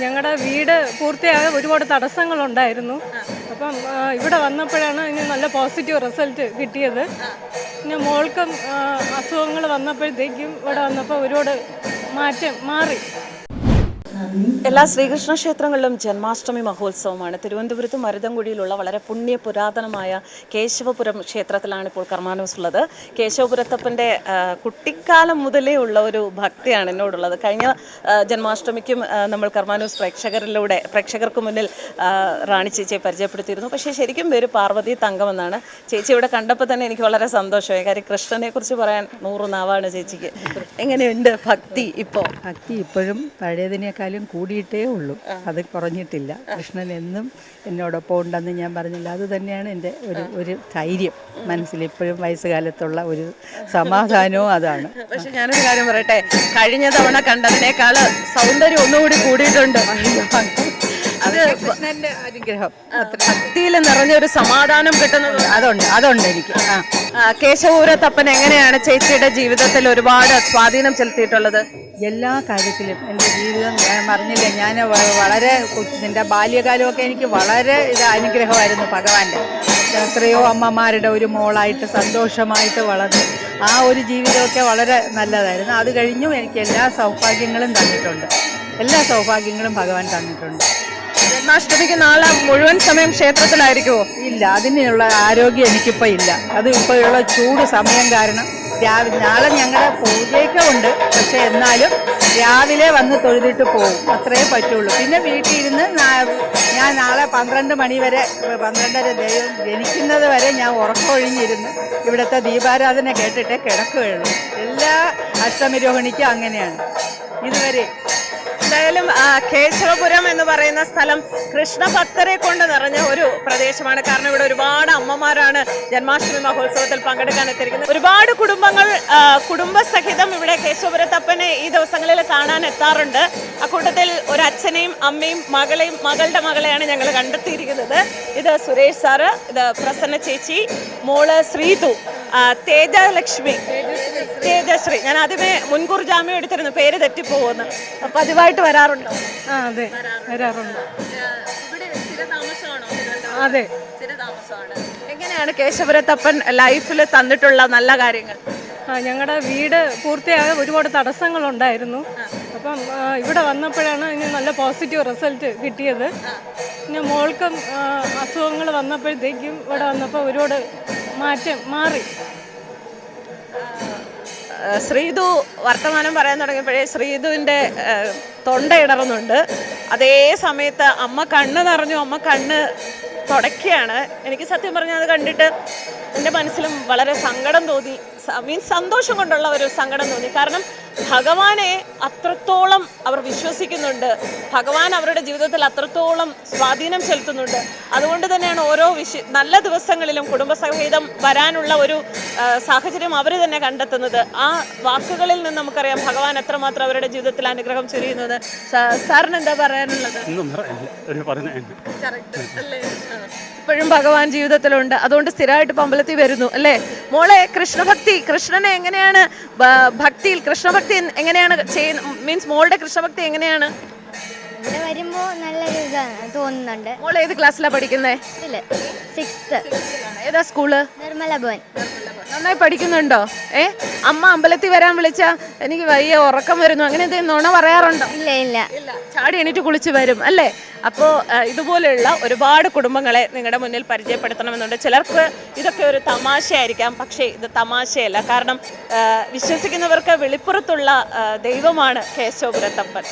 ഞങ്ങളുടെ വീട് പൂർത്തിയാകാൻ ഒരുപാട് തടസ്സങ്ങളുണ്ടായിരുന്നു. അപ്പം ഇവിടെ വന്നപ്പോഴാണ് ഇതിന് നല്ല പോസിറ്റീവ് റിസൾട്ട് കിട്ടിയത്. പിന്നെ മോൾക്കും അസുഖങ്ങൾ വന്നപ്പോഴത്തേക്കും ഇവിടെ വന്നപ്പോൾ ഒരുപാട് മാറ്റം മാറി. എല്ലാ ശ്രീകൃഷ്ണ ക്ഷേത്രങ്ങളിലും ജന്മാഷ്ടമി മഹോത്സവമാണ്. തിരുവനന്തപുരത്ത് മരുതൻകുഴിയിലുള്ള വളരെ പുണ്യ പുരാതനമായ കേശവപുരം ക്ഷേത്രത്തിലാണ് ഇപ്പോൾ കർമാനൂസ് ഉള്ളത്. കേശവപുരത്തപ്പൻ്റെ കുട്ടിക്കാലം മുതലേ ഉള്ള ഒരു ഭക്തിയാണ് എന്നോടുള്ളത്. കഴിഞ്ഞ ജന്മാഷ്ടമിക്കും നമ്മൾ കർമാനൂസ് പ്രേക്ഷകർക്ക് മുന്നിൽ റാണി ചേച്ചിയെ പരിചയപ്പെടുത്തിയിരുന്നു. പക്ഷേ ശരിക്കും പേര് പാർവതി തങ്കം എന്നാണ്. ചേച്ചി ഇവിടെ കണ്ടപ്പോൾ തന്നെ എനിക്ക് വളരെ സന്തോഷമായി. കാര്യം കൃഷ്ണനെ കുറിച്ച് പറയാൻ 100 നാവാണ് ചേച്ചിക്ക്. എങ്ങനെയുണ്ട് ഭക്തി ഇപ്പോൾ? ഭക്തി ഇപ്പോഴും പഴയതിനേക്കാളും കൂടിയിട്ടേ ഉള്ളൂ, അത് കുറഞ്ഞിട്ടില്ല. കൃഷ്ണൻ എന്നും എന്നോടൊപ്പം ഉണ്ടെന്ന് ഞാൻ പറഞ്ഞില്ല. അത് തന്നെയാണ് എൻ്റെ ഒരു ധൈര്യം. മനസ്സിൽ ഇപ്പോഴും വയസ്സുകാലത്തുള്ള ഒരു സമാധാനവും അതാണ്. പക്ഷെ ഞാനൊരു കാര്യം പറയട്ടെ, കഴിഞ്ഞ തവണ കണ്ടതിനേക്കാൾ സൗന്ദര്യം ഒന്നുകൂടി കൂടിയിട്ടുണ്ട്. അത് കൃഷ്ണന്റെ അനുഗ്രഹം, ഭക്തിയിൽ നിറഞ്ഞ ഒരു സമാധാനം കിട്ടുന്നത് അതുണ്ട് എനിക്ക്. കേശവപുരത്തപ്പൻ എങ്ങനെയാണ് ചേച്ചിയുടെ ജീവിതത്തിൽ ഒരുപാട് സ്വാധീനം ചെലുത്തിയിട്ടുള്ളത്? എല്ലാ കാര്യത്തിലും എൻ്റെ ജീവിതം ഞാൻ പറഞ്ഞില്ലേ, ഞാൻ വളരെ എൻ്റെ ബാല്യകാലമൊക്കെ എനിക്ക് വളരെ അനുഗ്രഹമായിരുന്നു ഭഗവാന്റെ. എത്രയോ അമ്മമാരുടെ ഒരു മോളായിട്ട് സന്തോഷമായിട്ട് വളർന്നു. ആ ഒരു ജീവിതമൊക്കെ വളരെ നല്ലതായിരുന്നു. അത് കഴിഞ്ഞും എനിക്ക് എല്ലാ സൗഭാഗ്യങ്ങളും തന്നിട്ടുണ്ട്. എല്ലാ സൗഭാഗ്യങ്ങളും ഭഗവാൻ തന്നിട്ടുണ്ട്. ജന്മാഷ്ടമിക്ക് നാളെ മുഴുവൻ സമയം ക്ഷേത്രത്തിലായിരിക്കുമോ? ഇല്ല, അതിനുള്ള ആരോഗ്യം എനിക്കിപ്പോൾ ഇല്ല. അത് ഇപ്പോഴുള്ള ചൂട് സമയം കാരണം നാളെ ഞങ്ങളുടെ പൂജയൊക്കെ ഉണ്ട്. പക്ഷെ എന്നാലും രാവിലെ വന്ന് തൊഴുതിട്ട് പോകും, അത്രേ പറ്റുള്ളൂ. പിന്നെ വീട്ടിൽ ഇരുന്ന് ഞാൻ നാളെ 12 മണി വരെ 12:30 ദൈവം ജനിക്കുന്നത് വരെ ഞാൻ ഉറക്കമൊഴിഞ്ഞിരുന്ന് ഇവിടുത്തെ ദീപാരാധന കേട്ടിട്ടേ കിടക്കുകയുള്ളൂ. എല്ലാ അഷ്ടമിരോഹിണിക്കും അങ്ങനെയാണ് ഇതുവരെ. എന്തായാലും കേശവപുരം എന്ന് പറയുന്ന സ്ഥലം കൃഷ്ണഭക്തരെ കൊണ്ട് നിറഞ്ഞ ഒരു പ്രദേശമാണ്. കാരണം ഇവിടെ ഒരുപാട് അമ്മമാരാണ് ജന്മാഷ്ടമി മഹോത്സവത്തിൽ പങ്കെടുക്കാൻ എത്തിയിരിക്കുന്നത്. ഒരുപാട് കുടുംബങ്ങൾ കുടുംബസഹിതം ഇവിടെ കേശവപുരത്തപ്പനെ ഈ ദിവസങ്ങളിൽ കാണാൻ എത്താറുണ്ട്. അക്കൂട്ടത്തിൽ ഒരു അച്ഛനെയും അമ്മയും മകളുടെ മകളെയാണ് ഞങ്ങൾ കണ്ടെത്തിയിരിക്കുന്നത്. ഇത് സുരേഷ് സാറ്, ഇത് പ്രസന്ന ചേച്ചി, മോള് ശ്രീതു, തേജശ്രീ. ഞാൻ ആദ്യമേ മുൻകൂർ ജാമ്യം എടുത്തിരുന്നു, പേര് തെറ്റിപ്പോകുന്നു. പതിവായിട്ട് വരാറുണ്ടോ? അതെ, വരാറുണ്ട്. അതെ, എങ്ങനെയാണ് കേശവപുരത്തപ്പൻ ലൈഫിൽ തന്നിട്ടുള്ള നല്ല കാര്യങ്ങൾ? ഞങ്ങളുടെ വീട് പൂർത്തിയാകാൻ ഒരുപാട് തടസ്സങ്ങളുണ്ടായിരുന്നു. അപ്പം ഇവിടെ വന്നപ്പോഴാണ് ഇതിന് നല്ല പോസിറ്റീവ് റിസൾട്ട് കിട്ടിയത്. പിന്നെ മോൾക്കും അസുഖങ്ങൾ വന്നപ്പോഴത്തേക്കും ഇവിടെ വന്നപ്പോൾ ഒരുപാട് മാറ്റം മാറി. ശ്രീതു വർത്തമാനം പറയാൻ തുടങ്ങിയപ്പോഴേ ശ്രീതുവിൻ്റെ തൊണ്ടയിടറുന്നുണ്ട്. അതേ സമയത്ത് അമ്മ കണ്ണ് നിറഞ്ഞു, അമ്മ കണ്ണ് തുടയ്ക്കുകയാണ്. എനിക്ക് സത്യം പറഞ്ഞാൽ അത് കണ്ടിട്ട് എൻ്റെ മനസ്സിലും വളരെ സങ്കടം തോന്നി. സന്തോഷം കൊണ്ടുള്ള ഒരു സങ്കടം തോന്നി. കാരണം ഭഗവാനെ അത്രത്തോളം അവർ വിശ്വസിക്കുന്നുണ്ട്, ഭഗവാൻ അവരുടെ ജീവിതത്തിൽ അത്രത്തോളം സ്വാധീനം ചെലുത്തുന്നുണ്ട്. അതുകൊണ്ട് തന്നെയാണ് ഓരോ നല്ല ദിവസങ്ങളിലും കുടുംബസഹിതം വരാനുള്ള ഒരു സാഹചര്യം അവർ തന്നെ കണ്ടെത്തുന്നത്. ആ വാക്കുകളിൽ നിന്ന് നമുക്കറിയാം ഭഗവാൻ എത്രമാത്രം അവരുടെ ജീവിതത്തിൽ അനുഗ്രഹം ചൊരിയുന്നത്. സാറിന് എന്താ പറയാനുള്ളത്? ഇപ്പോഴും ഭഗവാൻ ജീവിതത്തിലുണ്ട്, അതുകൊണ്ട് സ്ഥിരമായിട്ട് അമ്പലത്തിൽ വരുന്നു അല്ലേ? മോളെ, കൃഷ്ണഭക്തി, കൃഷ്ണനെ എങ്ങനെയാണ് ഭക്തിയിൽ കൃഷ്ണഭക്തി എങ്ങനെയാണ് ചെയ്യുന്നത്? മീൻസ് മോളുടെ കൃഷ്ണഭക്തി എങ്ങനെയാണ്? ഇവിടെ വരുമ്പോൾ നല്ലൊരു തോന്നുന്നുണ്ട്. മോൾ ഏത് ക്ലാസ്സിലാണ് പഠിക്കുന്നത്? 6th. ഏതാ സ്കൂള്? നിർമ്മല ഭവൻ. നന്നായി പഠിക്കുന്നുണ്ടോ? അമ്മ അമ്പലത്തിൽ വരാൻ വിളിച്ചാ എനിക്ക് വയ്യ, ഉറക്കം വരുന്നു, അങ്ങനെ എന്തെങ്കിലും നുണ പറയാറുണ്ടോ? ഇല്ല. ചാടി എണീറ്റ് കുളിച്ച് വരും അല്ലേ? അപ്പോൾ ഇതുപോലെയുള്ള ഒരുപാട് കുടുംബങ്ങളെ നിങ്ങളുടെ മുന്നിൽ പരിചയപ്പെടുത്തണമെന്നുണ്ട്. ചിലർക്ക് ഇതൊക്കെ ഒരു തമാശയായിരിക്കാം, പക്ഷേ ഇത് തമാശയല്ല. കാരണം വിശ്വസിക്കുന്നവർക്ക് വെളിപ്പുറത്തുള്ള ദൈവമാണ് കേശവപുരത്തപ്പൻ.